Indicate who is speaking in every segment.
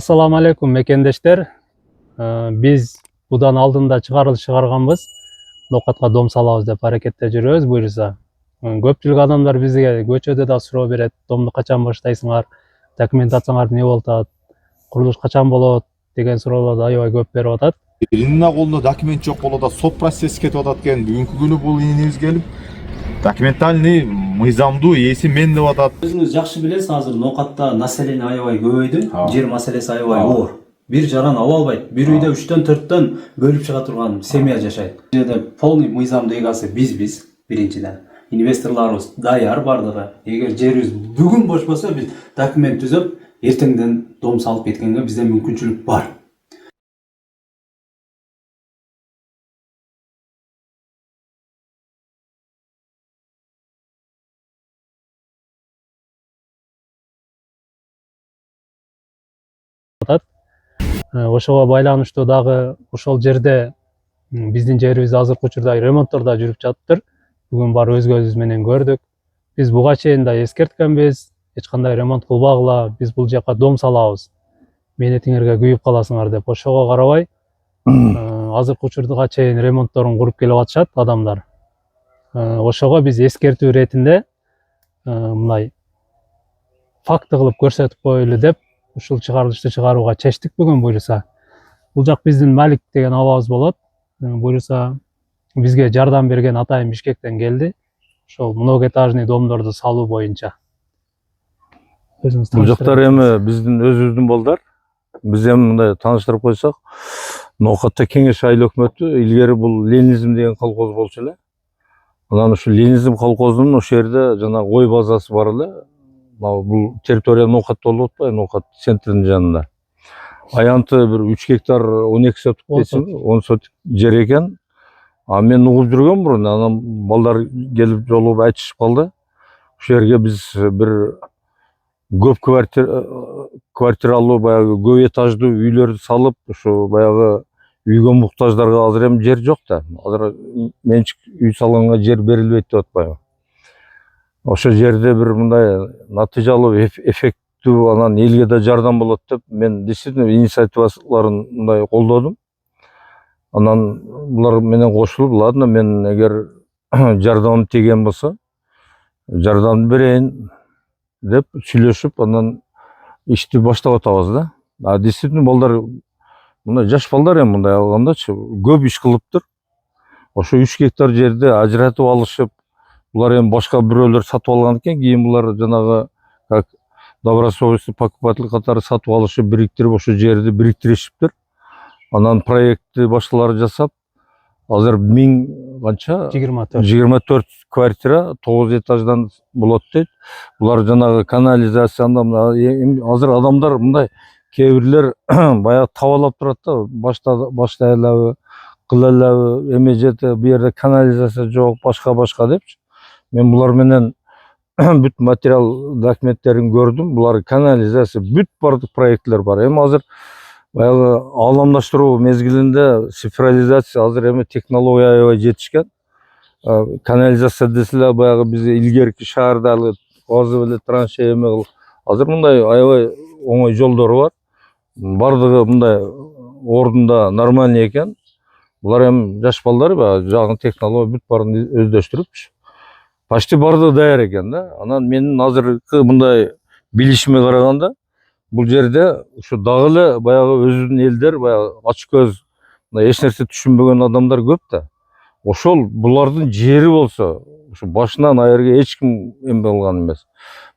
Speaker 1: Assalamu alaikum мекендештер. Биз будан алдында чыгарылыш чыгарганбыз. Ноокатка дом салабыз деп аракетте жүрөбүз буюрса. Көпчүлүк адамдар бизге көчөдө да суроо берет. Домду качан баштайсыңар? Документацияңар эмне болуп атат? Курулуш качан болот деген суроолорду аябай көп берип атат.
Speaker 2: Биринин колунда документ жок болот да сот процесси кетип атат экен. Бүгүнкү күнү бул инибиз келип документальный мыйзамдуу ээси мен деп атат.
Speaker 3: Өзүңүз жакшы билесиз, азыр Ноокатта население аябай көбөйдү. Жер маселеси аябай оор. Бир жаран ала албайт. Бир үйдө 3-4 бөлүп чыга турган семья жашайт. Бул жерде полный мыйзамдын эгасы бизбиз биринчиден. Инвесторлорубуз даяр бардыгы. Эгер жерибиз бүгүн бош болсо, биз документ түзөп, эртеңден дом салып кеткенге бизде мүмкүнчүлүк бар.
Speaker 1: Ошого байланыштуу дагы ошол жерде биздин жерибиз азыркы учурда ремонттордо жүрүп жатыптыр. Бүгүн бар өз көзүбүз менен көрдүк. Биз буга чейин да эскерткенбиз. Эч кандай ремонт кылбагыла, биз бул жака дом салабыз. Мээнетиңерге күйүп каласыңар деп. Ошого карабай, азыркы учурга чейин ремонтторун куруп келип атышат адамдар. Ошого биз эскертүү иретинде мындай факты кылып көрсөтүп коелу деп ушул чыгарылышты чыгарууга чечтик бүгүн буюрса. Бул жак биздин Малик деген абабыз болот. Буюрса бизге жардам берген атайын Бишкектен келди. Ошол многоэтажный домдорду салуу боюнча.
Speaker 4: Бул жактар эми биздин өзүбүздүн балдар. Биз эми мындай тааныштырып койсок, Ноокатта кеңеш айыл өкмөтү илгери бул Ленизм деген колхоз болчу эле. Анан ушу Ленизм колхозунун ошол жерде жана ой базасы бар эле. Бул территория Ноокатта болуп атпайбы, Ноокат центринин жанында. Аянты бир 3 гектар 12 соток дейсиңби, 10 соток жер экен. Мен угуп жүргөм мурун, анан балдар келип жолугуп айтышып калды. Ошол жерге биз бир көп квартиралуу баягы көп этаждуу үйлөрдү салып, ушу баягы үйгө муктаждарга азыр эми жер жок да. Азыр менчик үй салганга жер берилбейт деп атпайбы. Ошол жерде бир мындай натыйжалуу эффекттүү анан элге да жардам болот деп мен действительно инициативаларын мындай колдодум. Анан булар менен кошулуп, ладно, мен эгер жардамым тийген болсо, жардам берейин деп сүйлөшүп, анан ишти баштап атабыз да. Действительно балдар мындай жаш балдар эми мындай алгандачы көп иш кылыптыр. Ошо 3 гектар жерди ажыратып алышып, булар эми башка бирөөлөр сатып алган экен, кийин булар жанагы как добросовестный покупатель катары сатып алышып, бириктирип ошо жерди бириктиришиптир. Анан проектти башкалары жасап, азыр 1000 канча? 24 квартира 9 этаждан болот дейт. Булар жанагы канализацияны азыр адамдар мындай кээ бирлер баягы табалап турат да, баштай элеби, кыла элеби, эме жете, бу жерде канализация жок, башка депчи. Мен булар менен бүт материал документтерин көрдүм. Булар канализация, бүт бардык проектлер бар. Эми азыр баягы ааламдаштыруу мезгилинде цифрализация, азыр эми технология аябай жетишкен. Канализация деселе баягы биз илгерки шаардагы азыр эле траншея эме кылып, азыр мындай аябай оңой жолдору бар. Бардыгы мындай ордунда нормальный экен. Булар эми жаш балдар жагын технология бүт барын өздөштүрүпчү. Почти бардыгы даяр экен да. Анан менин азыркы мындай билишиме караганда, бул жерде ушу дагы эле баягы өзүнүн элдер, баягы ачкөз, эч нерсе түшүнбөгөн адамдар көп да. Ошол булардын жери болсо, ушу башынан аярга эч ким эме кылган эмес.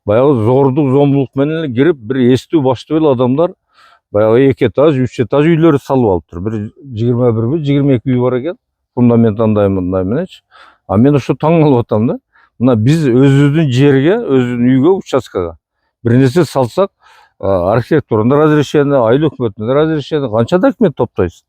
Speaker 4: Баягы зордук, зомбулук менен эле кирип, бир эстүү баштуу эле адамдар баягы 2 этаж, 3 этаж үйлөр салып алыптыр. Бир 21 22 үй бар экен. Фундамент андай менечи. Мен ошо таң калып атам да. Мына биз өзүбүздүн жерге, өзүбүздүн үйгө, участкага бир нерсе салсак, архитектурный разрешение, айыл өкмөтүнүн разрешение, канча документ топтойсуз.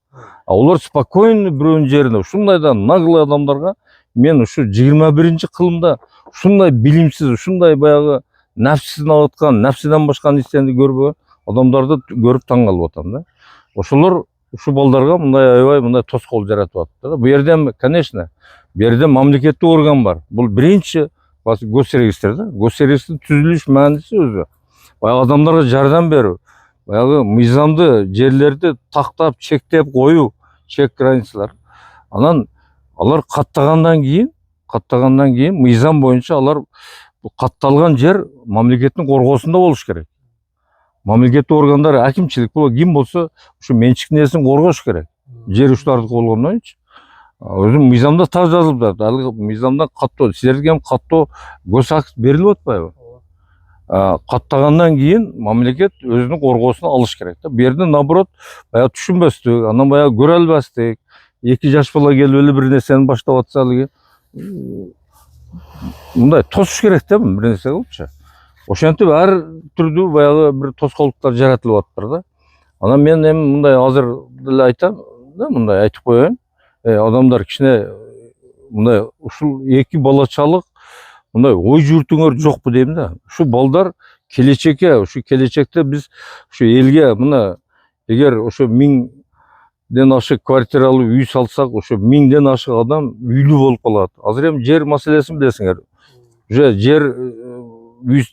Speaker 4: Олар спокойно бирөөнүн жерине ушундайдан наглый адамдарга мен ушу 21 кылымда ушундай билимсиз, ушундай баягы нафсисин алыткан, нафсиден башка нерсени көрбөгөн адамдарды көрүп таң калып атам да. Ошолор ушу балдарга мындай аябай мындай тоскоол жаратып атты да. Бу жерде, конечно, бу жерде мамлекеттик орган бар. Бул биринчи госрегистр да. Госрегистрдин түзүлүш мааниси өзү баягы адамдарга жардам берүү. баягы мыйзамды жерлерди тактап чектеп коюу, чек границалар. Анан алар каттагандан кийин мыйзам боюнча алар катталган жер мамлекеттин коргоосунда болуш керек. Мамлекеттик органдар, акимчилик ким болсо ушу менчик нерсин коргош керек. Жер ушулардыкы болгондончу. Өзүм мыйзамда так жазылып жатат. Ал мыйзамдан каттоо, силерге эми каттоо гос акт берилип атпайбы? Каттагандан кийин мамлекет өзүнүн коргоосуна алыш керек да. Бу жерде наоборот баягы түшүнбөстүк, анан баягы көрө албастык, 2 жаш бала келип эле бир нерсени баштап атса алыгы мындай тосуш керек да бир нерсе кылыпчы. Ошентип ар түрдүү баягы бир тоскоолдуктар жаратылып атыптыр да. Анан мен эми мындай азыр деле айтам да, мындай айтып коеюн. Адамдар кичине мындай ушул 2 балачалык мындай ой жүгүртүңөр жокпу дейм да. Ушу балдар келечекте биз ушу элге мына эгер ошо 1000ден ашык квартиралуу үй салсак, ошо 1000ден ашык адам үйлүү болуп калат. Азыр эми жер маселесин билесиңер. Уже жер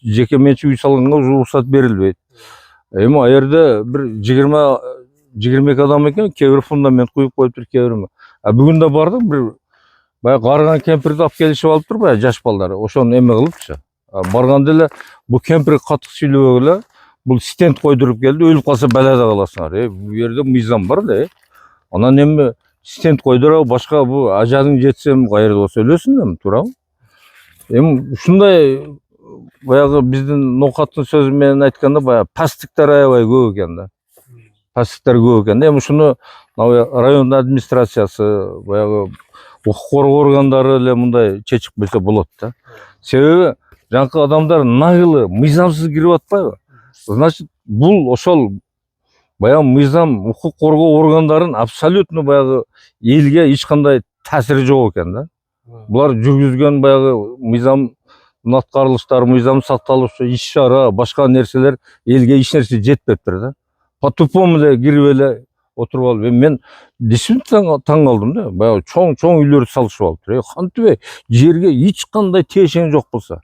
Speaker 4: жеке менчик үй салганга уруксат берилбейт. Эми ал жерде бир 20-22 адам экен, кээ бир фундамент куюп коюптур, кээ бир. Бүгүн да бардык, бир баягы карыган кемпирди алып келишип алыптыр, баягы жаш балдар. Ошону эме кылыпчы. Барганда эле бу кемпир катык сүйлөбөк эле, бул стенд койдуруп келди, өлүп калса балада каласыңар. Бу жерде мыйзам бар да. Анан эми стенд койдуруп, башка бу ажалың жетсе кайерде болсо өлөсүң да, туурабы? Эми ушундай баягы биздин Ноокаттын сөзү менен айтканда баягы пасттыктар аябай көп экен да. Пасттыктар көп экен да. Эми ушуну район администрациясы, баягы укук коргоо органдары эле мындай чечип койсо болот да. Себеби жанакы адамдар нагылы мыйзамсыз кирип атпайбы? Значит, бул ошол баягы мыйзам, укук коргоо органдарын абсолютно баягы элге эч кандай таасири жок экен да. Булар жүргүзгөн баягы мыйзам аткарылыштар, мыйзам сакталышы, иш чара, башка нерселер элге эч нерсе жетпептир да. По-тупому эле кирип эле отуруп алып, мен действительно таң калдым да. Баягы чоң үйлөрдү салышып алыптыр. Кантип жерге эч кандай тиешең жок болсо.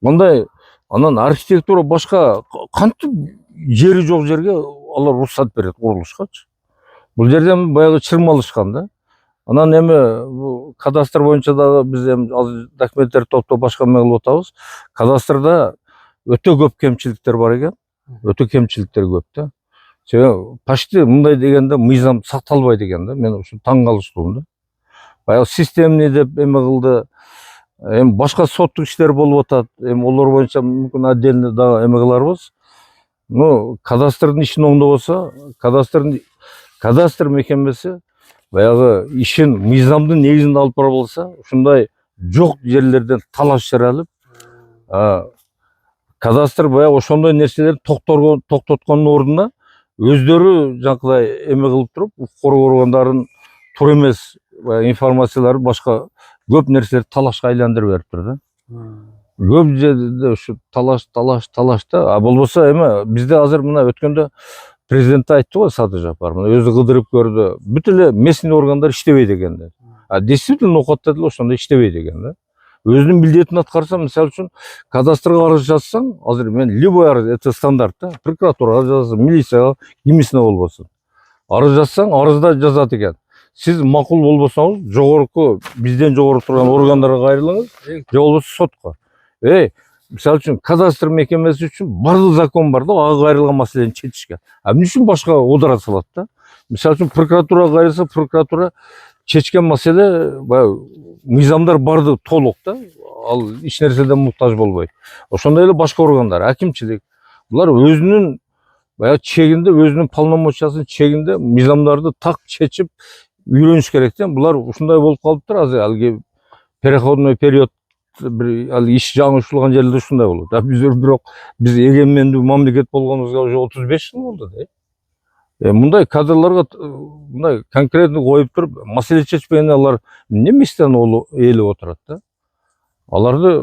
Speaker 4: Мындай анан архитектура башка кантип жери жок жерге алар уруксат берет курулушкачы. Бул жерде баягы чырмалышкан да. Анан эми кадастр боюнча дагы биз эми азыр документтерди топтоп башка эме кылып атабыз. Кадастрда өтө көп кемчиликтер бар экен. Өтө кемчиликтер көп да. Себеби почти мындай дегенде мыйзам сакталбайт экен да. Мен ушу таң калыштуум да. Баягы системный деп эме кылды. Эми башка соттук иштер болуп атат. Эми олор боюнча мүмкүн отдельно дагы эме кыларбыз. Кадастрдын ишин оңдобосо, кадастр мекемеси баягы ишин мыйзамдын негизинде алып бара болсо, ушундай жок жерлерден талаш жаралып, кадастр баягы ошондой нерселерди токтоткондун ордуна өздөрү жанакыдай эме кылып туруп, укук коргоо органдарын туура эмес информацияларды башка көп нерселерди талашка айландырып бериптир да. Көп жерде ушу талаш да. Болбосо эме бизде азыр мына өткөндө президент айтты го, Садыр Жапар, өзү кыдырып көрдү. Бүт эле местный органдар иштебейт экен да. Действительно Ноокатта деле ошондой иштебейт экен да. Өзүнүн милдетин аткарса, мисалы үчүн кадастрга арыз жазсаң, азыр мен любой арыз, это стандарт да. Прокуратурага жазасың, милицияга, кимисине болбосун. Арыз жазсаң, арызда жазат экен. Сиз макул болбосоңуз, жогорку, бизден жогору турган органдарга кайрылыңыз, же болбосо сотко. Мисалы үчүн кадастр мекемеси үчүн бардык закон бар да, ага кайрылган маселени чечишке. Эмне үчүн башка одара салат да? Мисалы үчүн прокуратурага кайрылса, прокуратура чечкен маселе баягы мыйзамдар бардык толук да. Ал эч нерседен муктаж болбойт. Ошондой эле башка органдар, акимчилик, булар өзүнүн баягы чегинде, өзүнүн полномочиясынын чегинде мыйзамдарды так чечип үйрөнүш керек да. Булар ушундай болуп калыптыр азыр, алги переходной период бир иш жаңышылган жерлерде ушундай болот. Биз эгемендүү мамлекет болгонубузга уже 35 жыл болду да. Мындай кадрларга мындай конкретно коюп туруп, маселе чечпегенде алар неместен ээлеп отурат да. Аларды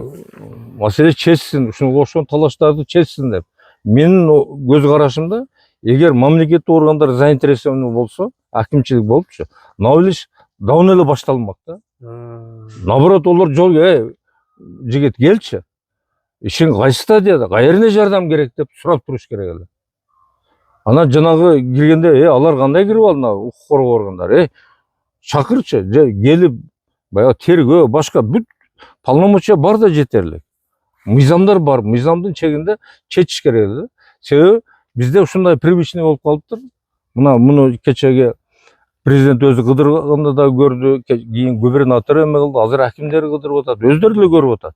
Speaker 4: маселе чечсин, ушуга окшогон талаштарды чечсин деп. Менин көз карашымда, эгер мамлекеттик органдар заинтересован болсо, акимчилик болупчу, навлиш давно эле башталмак да. Наоборот, олар жол жигит келчи. Ишин кайсы стадияда, кайерine жардам керек деп сурап туруш керек эле. Ана жанагы киргенде, алар кандай кирип алды, укук коргоо органдары, чакырчы, келип, баягы тергөө, башка бүт полномочия бар да жетерлик. Мыйзамдар бар, мыйзамдын чегинде чечиш керек да. Себеби бизде ушундай привычный болуп калыптыр. Муну кечеги президент өзү кыдырганда да көрдү, кийин губернатор эме кылды, азыр акимдер кыдырып атат, өздөрү эле көрүп атат.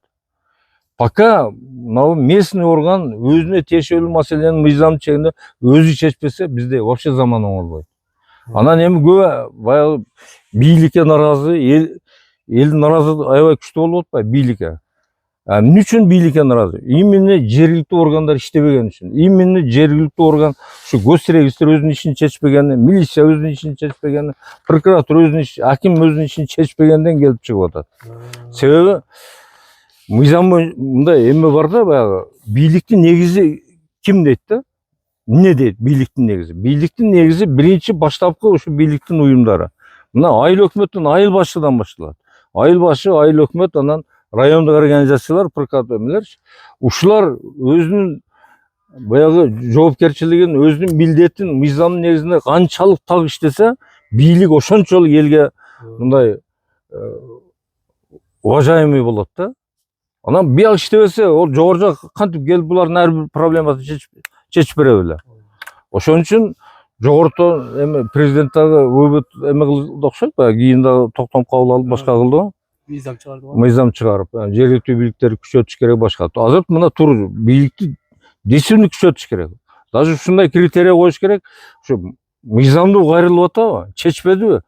Speaker 4: Пока местный орган өзүнө тиешелүү маселенин мыйзам чегинде өзү чечпесе, бизде вообще заман оңолбойт. Анан эми көбү баягы бийликке наразы, элдин наразылыгы аябай күчтүү болуп атпайбы бийликке. Эмне үчүн бийликке наразы? Именно жергиликтүү органдар иштебеген үчүн. Именно жергиликтүү орган ушу госрегистр өзүнүн ишин чечпегени, милиция өзүнүн ишин чечпегени, прокуратура өзүнүн ишин, аким өзүнүн ишин чечпегенден келип чыгып атат. Себеби мыйзам мындай эме бар да, баягы бийликтин негизи ким дейт да? Эмне дейт бийликтин негизи? Бийликтин негизи биринчи баштапкы ушу бийликтин уюмдары. Мына айыл өкмөттүн айыл башчыдан башталат. Айыл башы, айыл өкмөт, анан райондук организациялар, прокат эмелер. Ушулар өзүнүн баягы жоопкерчилигин, өзүнүн милдетин мыйзамдын негизинде канчалык так иштесе, бийлик ошончолук элге мындай уважаемый болот да. Анан бияк иштебесе, ол жогору жак кантип келип булардын ар бир проблемасын чечип бере беле. Ошон үчүн жогортон эми президент дагы өбөт эме кылды окшойт, кийин дагы токтом кабыл алып башка кылды.
Speaker 1: Мыйзам чыгарды.
Speaker 4: Мыйзам чыгарып, жергиликтүү бийликтерди күчөтүш керек башка. Азыр мына тур бийликти десимдүү күчөтүш керек. Даже ушундай критерий коюш керек. Ушу мыйзамдуу кайрылып атабы, чечпедиби?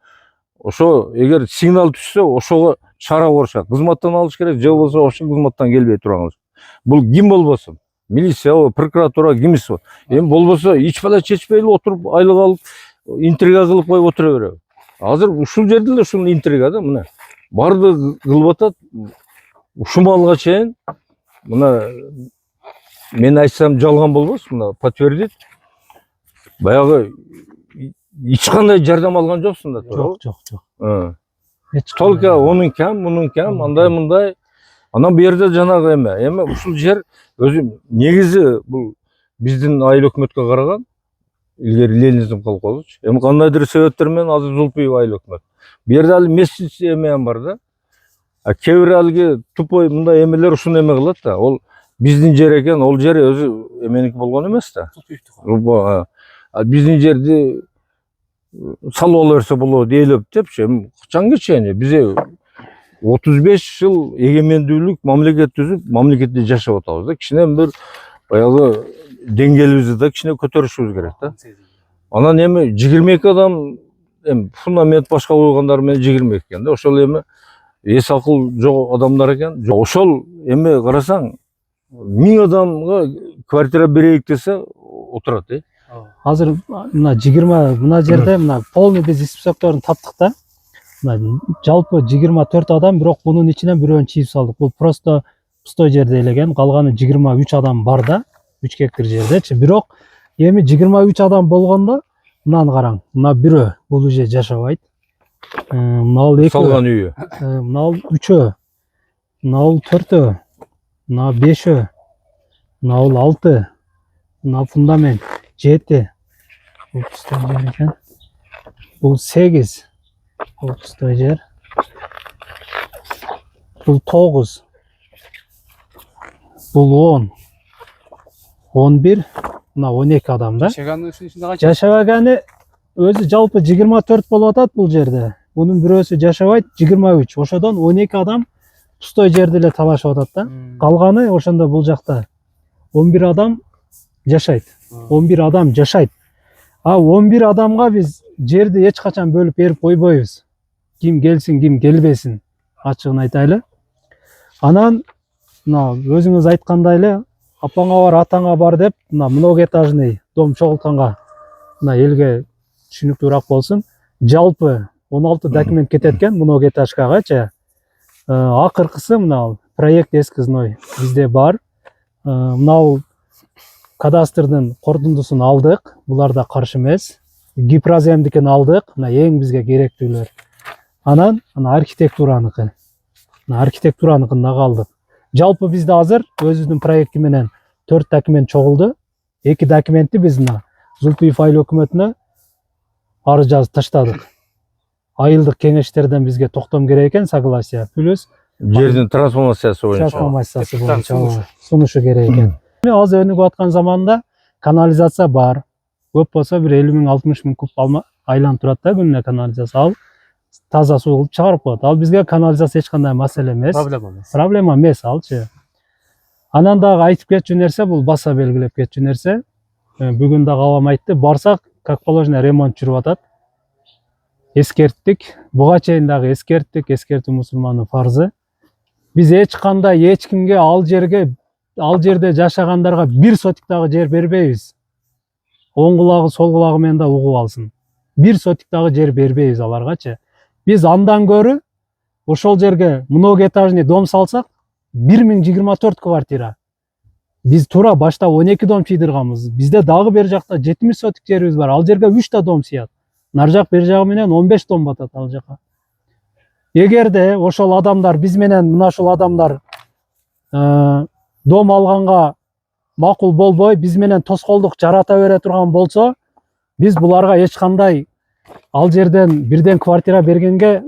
Speaker 4: Ошо эгер сигнал түшсө, ошого чара көрүш керек. Кызматтан алыш керек, же болбосо ошо кызматтан келбей турган. Бул ким болбосун? Милиция, прокуратура кимиси? Эми болбосо эч бала чечпей отуруп, айлык алып, интрига кылып коюп отура береби? Азыр ушул жерде эле ушул интрига да, мына. Барды кылып атат. Ушул малга чейин мына мен айтсам жалган болбос, мына подтвердить. Баягы эч кандай жардам алган жоксуң да, туура?
Speaker 1: Жок.
Speaker 4: Только онун кем, мунун кем, андай. Анан бу жерде жанагы эме ушул жер өзү негизи бул биздин айыл өкмөткө караган. Илгери Ленинизм колхозу. Эми кандайдыр себептер менен азыр Зулпиев айыл өкмөт. Бу жерде али месяц эме бар да. Кээ бир алги тупой мындай эмелер ушуну эме кылат да. Ол биздин жер экен, ол жер өзү эменики болгон эмес да. Биздин жерди салып ала берсе болот дейлеп депчи. Эми качанга чейин биз 35 жыл эгемендүүлүк мамлекет түзүп, мамлекетте жашап атабыз да. Кичине бир баягы деңгээлибизди да кичине көтөрүшүбүз керек да. Анан эми 22 адам эми фундамент башка койгондар менен 22 экен да. Ошол эми эс акыл жок адамдар экен. Ошол эми карасаң 1000 адамга квартира берейик десе отурат э.
Speaker 1: Азыр мына 20 мына жерде мына полный биз списокторун таптык да. Мына жалпы 24 адам, бирок бунун ичинен бирөөнү чийип салдык. Бул просто пустой жерде элеген, калганы 23 адам бар да, 3 гектар жердечи. Бирок эми 23 адам болгондо мынаны караң. Мына бирөө бул уже жашабайт. Мына 2
Speaker 4: салган үйү.
Speaker 1: Мына 3, мына 4, мына 5, мына 6, мына фундамент 7. Бул пустой жер экен. Бул 8. Бул пустой жер. Бул 9. Бул 10. 11. Мына 12 адам да. Жашабаганы өзү жалпы 24 болуп атат бул жерде. Бунун бирөөсү жашабайт, 23. Ошодон 12 адам пустой жерде эле талашып атат да. Калганы ошондо бул жакта 11 адам жашайт. 11 адам жашайт. 11 адамга биз жерди эч качан бөлүп берип койбойбуз. Ким келсин, ким келбесин, ачыгын айтайлы. Анан мына өзүңүз айткандай эле апаңа бар, атаңа бар деп, мына многоэтажный дом чогултканга мына элге түшүнүктүүрөөк болсун. Жалпы 16 документ кетет экен многоэтажкагачы. Акыркысы мына проект эскизной бизде бар. Мына кадастрдын кордундусун алдык. Булар да каршы эмес. Гипроземдикин алдык. Мына эң бизге керектүүлөр. Анан архитектураныкы. Архитектураныкын дагы алдык. Жалпы бизде азыр өзүбүздүн проекти менен 4 документ чогулду. 2 документти биз Зулпиев айыл өкмөтүнө арыз жазып таштадык. Айылдык кеңештерден бизге токтом керек экен, согласие. Плюс
Speaker 4: Жердин трансформациясы боюнча.
Speaker 1: трансформациясы боюнча сунушу керек экен. Азыр өнүгүп аткан заманда канализация бар. Көп болсо бир 50 000 60 000 куб айланып турат да күнүнө канализация. Ал таза суу кылып чыгарып коет. Ал бизге канализация эч кандай маселе эмес. Проблема эмес алчы. Анан дагы айтып кетчү нерсе, бул баса белгилеп кетчү нерсе. Бүгүн дагы абам айтты, барсак, как положено ремонт жүрүп атат. Эскерттик, буга чейин дагы эскерттик, эскертүү мусулмандын фарзы. Биз эч кандай эч кимге ал жерде жашагандарга бир сотик дагы жер бербейбиз. Оң кулагы, сол кулагы менен да угуп алсын. Бир сотик дагы жер бербейбиз аларгачы. Биз андан көрү ошол жерге многоэтажный дом салсак, 1024 квартира. Биз туура башта 12 дом тийдирганбыз. Бизде дагы бер жакта 70 сотик жерибиз бар. Ал жерге 3 та дом сыят. Нар жак бер жагы менен 15 дом батат ал жака. Эгерде ошол адамдар биз менен мына ушул адамдар дом алганга макул болбой, биз менен тоскоолдук жарата бере турган болсо, биз буларга эч кандай ал жерден бирден квартира бергенге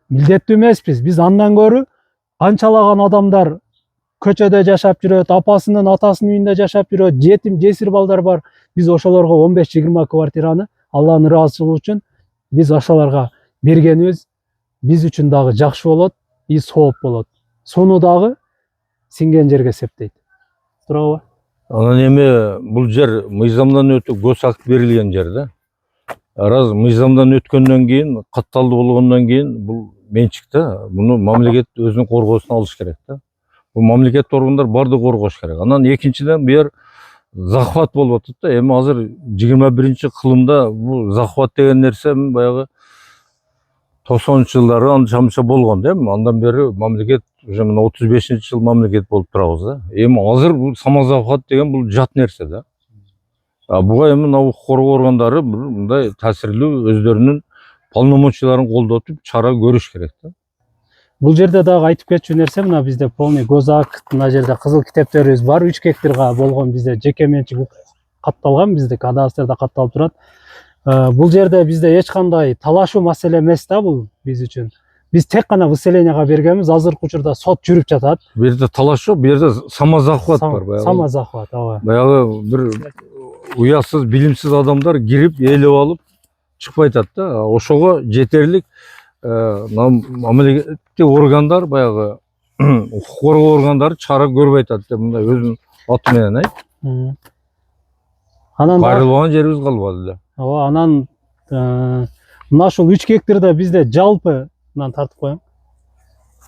Speaker 1: милдеттүү эмеспиз. Биз андан көрү канчалаган адамдар көчөдө жашап жүрөт, апасынын, атасынын үйүндө жашап жүрөт, жетим, жесир балдар бар. Биз ошолорго 15-20 квартираны Алланын ыраазычылыгы үчүн биз ошолорго бергенибиз биз үчүн дагы жакшы болот, и сооп болот. Суну дагы сиңген жерге эсептейт. Туурабы?
Speaker 4: Анан эми бул жер мыйзамдан өтүп гос акт берилген жер да. Раз мыйзамдан өткөндөн кийин, катталды болгондон кийин бул менчик да. Буну мамлекет өзүнүн коргоосуна алыш керек да. Бул мамлекет органдар барды коргош керек. Анан экинчиден бу жер захват болуп атат да. Эми азыр 21-кылымда бул захват деген нерсе баягы 90-жылдары анча-мынча болгон да. Андан бери мамлекет уже мына 35-жыл мамлекет болуп турабыз да. Эми азыр бул самозахват деген бул жат нерсе да. Буга эми мына укук коргоо органдары мындай таасирлүү өздөрүнүн полномочияларын колдотуп чара көрүш керек да.
Speaker 1: Бул жерде дагы айтып кетчү нерсе, мына бизде полный госакт, мына жерде кызыл китептерибиз бар, 3 гектарга болгон бизде жеке менчик катталган, бизде кадастрда катталып турат. Бул жерде бизде эч кандай талашуу маселе эмес да бул биз үчүн. Биз тек гана выселенияга бергенбиз, азыркы учурда сот жүрүп жатат.
Speaker 4: Бу жерде талаш жок, бу жерде самозахват бар баягы.
Speaker 1: Самозахват, ооба.
Speaker 4: Баягы бир уятсыз, билимсиз адамдар кирип, ээлеп алып чыкпай атат да. Ошого жетерлик мамлекеттик органдар баягы укук коргоо органдары чара көрбөй атат деп мындай өзүнүн аты менен айт.
Speaker 1: Анан
Speaker 4: кайрылбаган жерибиз калбады да.
Speaker 1: Ооба, анан мына ушул 3 гектарда бизде жалпы, мынаны тартып коеюн.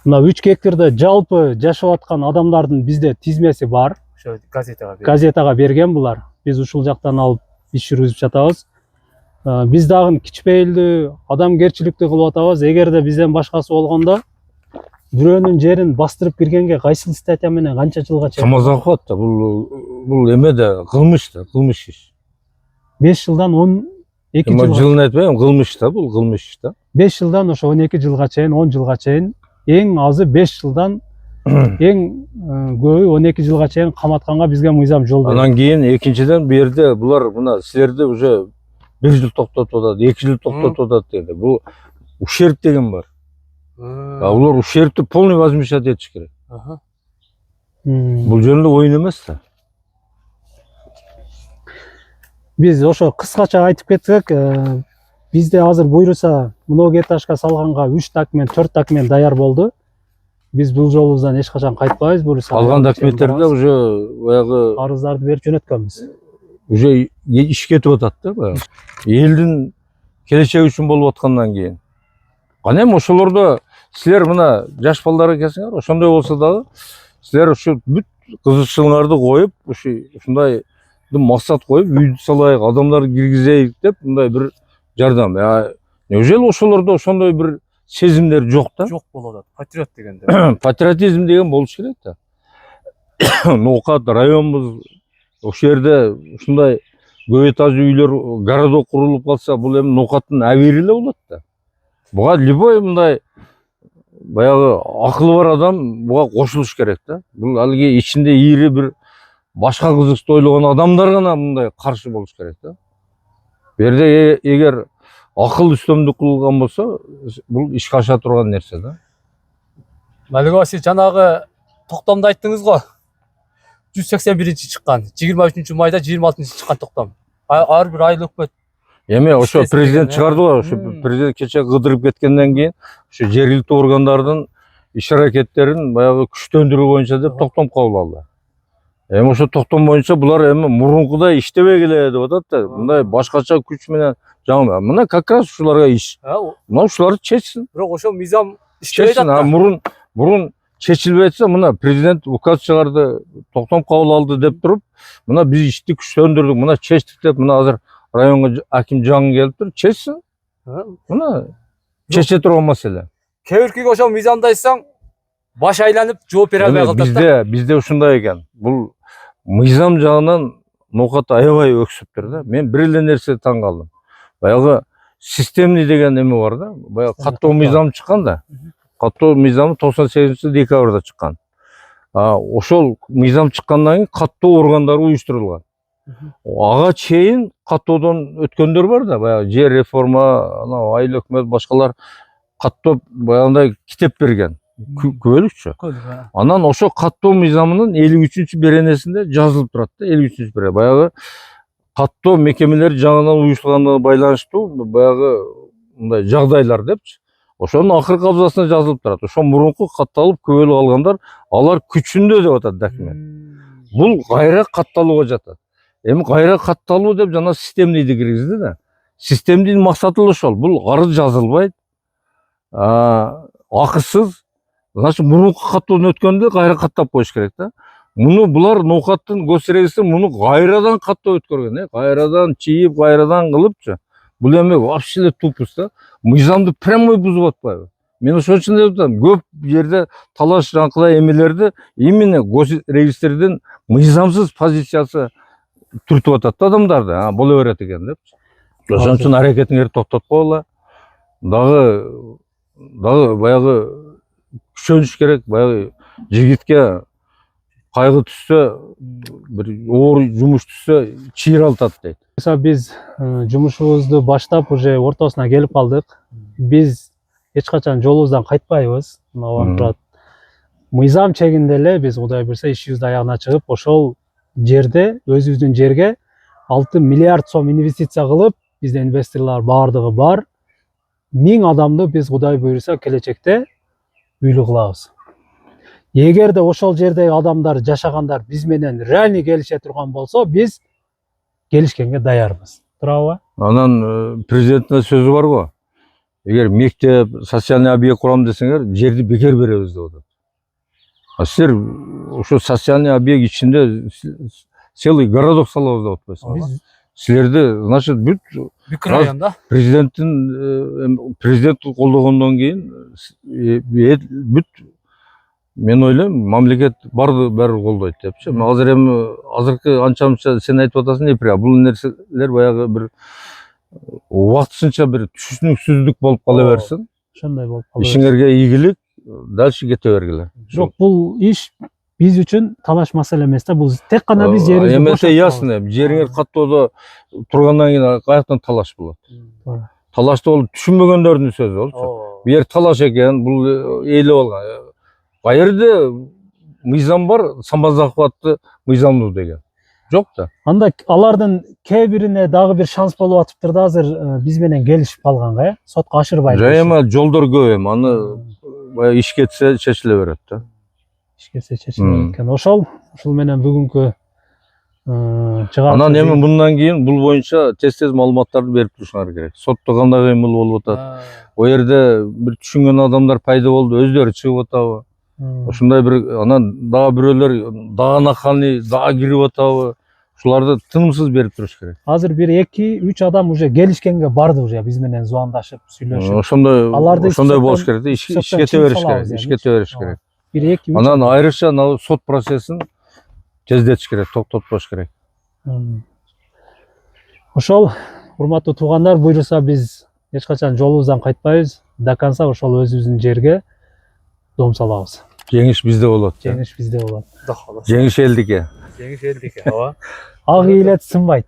Speaker 1: Мына 3 гектарда жалпы жашап аткан адамдардын бизде тизмеси бар.
Speaker 3: Ошо
Speaker 1: Газетага берген булар. Биз ушул жактан алып иш жүргүзүп жатабыз. Биз дагы кичпейилдүү, адамгерчиликтүү кылып атабыз. Эгерде бизден башкасы болгондо бирөөнүн жерин бастырып киргенге кайсыл статья менен канча жылга чейин?
Speaker 4: Самозахват да, бул эме да, кылмыш да, кылмыш иш.
Speaker 1: 5 жылдан 12 жылга.
Speaker 4: Жылын айтпайм, кылмыш да, бул кылмыш иш да.
Speaker 1: 5 жылдан ошо 12 жылга чейин, 10 жылга чейин, эң азы 5 жылдан эң көбү 12 жылга чейин каматканга бизге мыйзам жол берет.
Speaker 4: Анан кийин экинчиден бу жерде булар мына силерде уже 1 жыл токтотуп атат, 2 жыл токтотуп атат деди. Бул ущерб деген бар. Булар ущербти полный возмещать этиш керек. Бул жөнүндө оюн эмес да.
Speaker 1: Биз ошо кыскача айтып кетсек, бизде азыр буйруса многоэтажка салганга 3 документ, 4 документ даяр болду. Биз бул жолубуздан эч качан кайтпайбыз. Буйруса
Speaker 4: Алган документтерде уже баягы
Speaker 1: арыздарды берип жөнөткөнбүз.
Speaker 4: Уже иш кетип атат да баягы. Элдин келечеги үчүн болуп аткандан кийин. Кана эми ошолордо силер мына жаш балдар экенсиңер, ошондой болсо дагы силер ушу бүт кызыкчылыгыңарды коюп, ушундай максат коюп, үйдү салайык, адамдарды киргизейик деп мындай бир жардам. Неужели ошолордо ошондой бир сезимдер жок да?
Speaker 3: Жок болуп атат. Патриот дегенде.
Speaker 4: Патриотизм деген болуш керек да. Ноокат районбуз, ошол жерде ушундай көп этаждуу үйлөр, городок курулуп калса, бул эми Ноокаттын абийири эле болот да. Буга любой мындай баягы акылы бар адам буга кошулуш керек да. Бул алги ичинде ири бир башка кызыкты ойлогон адамдар гана мындай каршы болуш керек да. Берде егер акыл үстөмдүк кылган болсо, бул ишке аша турган нерсе да.
Speaker 1: Малик сиз жанагы токтомду айттыңыз го. 181-чи чыккан. 23 майда 26-чы чыккан токтом. Ар бир айыл өкмөт.
Speaker 4: Эми ошо
Speaker 1: İşte
Speaker 4: президент
Speaker 1: istеген,
Speaker 4: чыгарды го, ошо президент кече кыдырып кеткенден кийин ушу жергиликтүү органдардын иш аракеттерин баягы күчтөндүрүү боюнча деп токтом кабыл алды. Эми ошо токтом боюнча булар эми мурункудай иштебей келе деп атат да. Мындай башкача күч менен жаңы мына как раз ушуларга иш. Мына ушуларды чечсин.
Speaker 1: Бирок ошо мыйзам иштебей
Speaker 4: Чечсин. Мурун чечилбей атса, мына президент указ чыгарды, токтом кабыл алды деп туруп, мына биз ишти күчтөндүрдүк, мына чечтик деп, мына азыр районго аким жаңы келиптир, чечсин. Мына чече турган маселе.
Speaker 1: Кээ биркиге ошо мыйзамды айтсаң баш айланып жооп бере албай калат да.
Speaker 4: Бизде ушундай экен. Бул мыйзам жагынан ноокат аябай өксүптүр да. Мен бир эле нерсе таң калдым. Баягы системный деген эме бар да. Баягы каттоо мыйзам чыккан да. Каттоо мыйзамы 98-декабрда чыккан. Ошол мыйзам чыккандан кийин каттоо органдары уюштурулган. Ага чейин каттоодон өткөндөр бар да, баягы жер реформа, анау айыл өкмөт башкалар каттоп баягындай китеп берген. Күбөлүкчү. Анан ошо каттоо мыйзамынын 53-чү беренесинде жазылып турат да, 53-чү берене. Баягы каттоо мекемелери жаңыдан уюштурганына байланыштуу баягы мындай жагдайлар депчи. Ошонун акыркы абзацына жазылып турат. Ошо мурунку катталып көбөлүк алгандар, алар күчүндө деп атат документ. Бул кайра катталууга жатат. Эми кайра катталуу деп жана системныйды киргизди да. Системдин максаты ошол. Бул арыз жазылбайт. Акысыз. Значит, мурунку каттоодон өткөндө кайра каттап коюш керек да. Муну булар ноокаттын госрегистри муну кайрадан каттоо өткөргөн, кайрадан чийип, кайрадан кылыпчы. Бул эми вообще эле тупость да. Мыйзамды прямой бузуп атпайбы? Мен ошон үчүн деп атам, көп жерде талаш жаңкылай эмелерди именно госрегистрдин мыйзамсыз позициясы түртүп атат да адамдарды. Боло берет экен депчи. Ошон үчүн аракетиңерди токтотуп койгула. Дагы баягы күчөнүш керек, баягы жигитке кайгы түшсө, бир оор жумуш түшсө, чыйралтат дейт. Мисалы
Speaker 1: Биз жумушубузду баштап уже ортосуна келип калдык. Биз эч качан жолубуздан кайтпайбыз. Мына мыйзам чегинде эле биз Кудай буйрса ишибизди аягына чыгып, ошол жерде өзүбүздүн жерге 6 миллиард сом инвестиция кылып, бизде инвесторлор баардыгы бар. 1000 адамды биз Кудай буйрса келечекте үйлүү кылабыз. Эгерде ошол жердеги адамдар, жашагандар биз менен реальный келише турган болсо, биз келишкенге даярбыз. Туурабы?
Speaker 4: Анан президенттин сөзү бар го. Эгер мектеп, социальный объект курам десеңер, жерди бекер беребиз деп атат. Силер ошо социальный объект ичинде целый городок салабыз деп атпайсыңар. Силерди, значит, бүт
Speaker 1: район да.
Speaker 4: Президент колдогондон кийин бүт мен ойлойм, мамлекет баары колдойт депчи. Азыр эми азыркы анча-мынча сен айтып атасың, Эпир, бул нерселер баягы бир убактысынча бир түшүнүксүздүк болуп кала берсин.
Speaker 1: Ошондой болуп кала берсин.
Speaker 4: Ишиңерге ийгилик, дальше кете бергиле.
Speaker 1: Бирок бул иш биз үчүн талаш маселе эмес да. Бул тек гана биз жерибизди
Speaker 4: бошотуп. Эми ясно, жериңер каттоодо тургандан кийин каяктан талаш болот. Талашты ол түшүнбөгөндөрдүн сөзү болчу. Бу жер талаш экен, бул ээлеп алган. Кайерде мыйзам бар, самозахватты мыйзамдуу деген. Жок да.
Speaker 1: Анда алардын кээ бирине дагы бир шанс болуп атыптыр да, азыр биз менен келишип калганга, сотко ашырбайт.
Speaker 4: Жайма жолдор көп эми, аны баягы иш кетсе чечиле берет да.
Speaker 1: Иш кетсе чечиле берет экен. Ошол менен бүгүнкү чыгат.
Speaker 4: Анан эми мындан кийин бул боюнча тез маалыматтарды берип турушуңар керек. Сотто кандай кыймыл болуп атат? О жерде бир түшүнгөн адамдар пайда болду, өздөрү чыгып атабы? Ошондой бир анан дагы бирөөлөр дагы нахальный дагы кирип атабы? Ушуларды тынымсыз берип туруш керек.
Speaker 1: Азыр 1-2-3 адам уже келишкенге барды уже биз менен звондашып, сүйлөшүп.
Speaker 4: Ошондой болуш керек да, иш кете бериш керек, иш кете бериш керек.
Speaker 1: 1-2-3.
Speaker 4: Анан айрыкча сот процессин тездетиш керек, токтотпош керек.
Speaker 1: Ошол, урматтуу туугандар, буйруса биз эч качан жолубуздан кайтпайбыз. До конца ошол өзүбүздүн жерге дом салабыз.
Speaker 4: Жеңиш бизде болот.
Speaker 1: Жеңиш бизде болот.
Speaker 4: Жеңиш элдике.
Speaker 1: Жеңиш элдике, ооба. Ак ийилет сынбайт.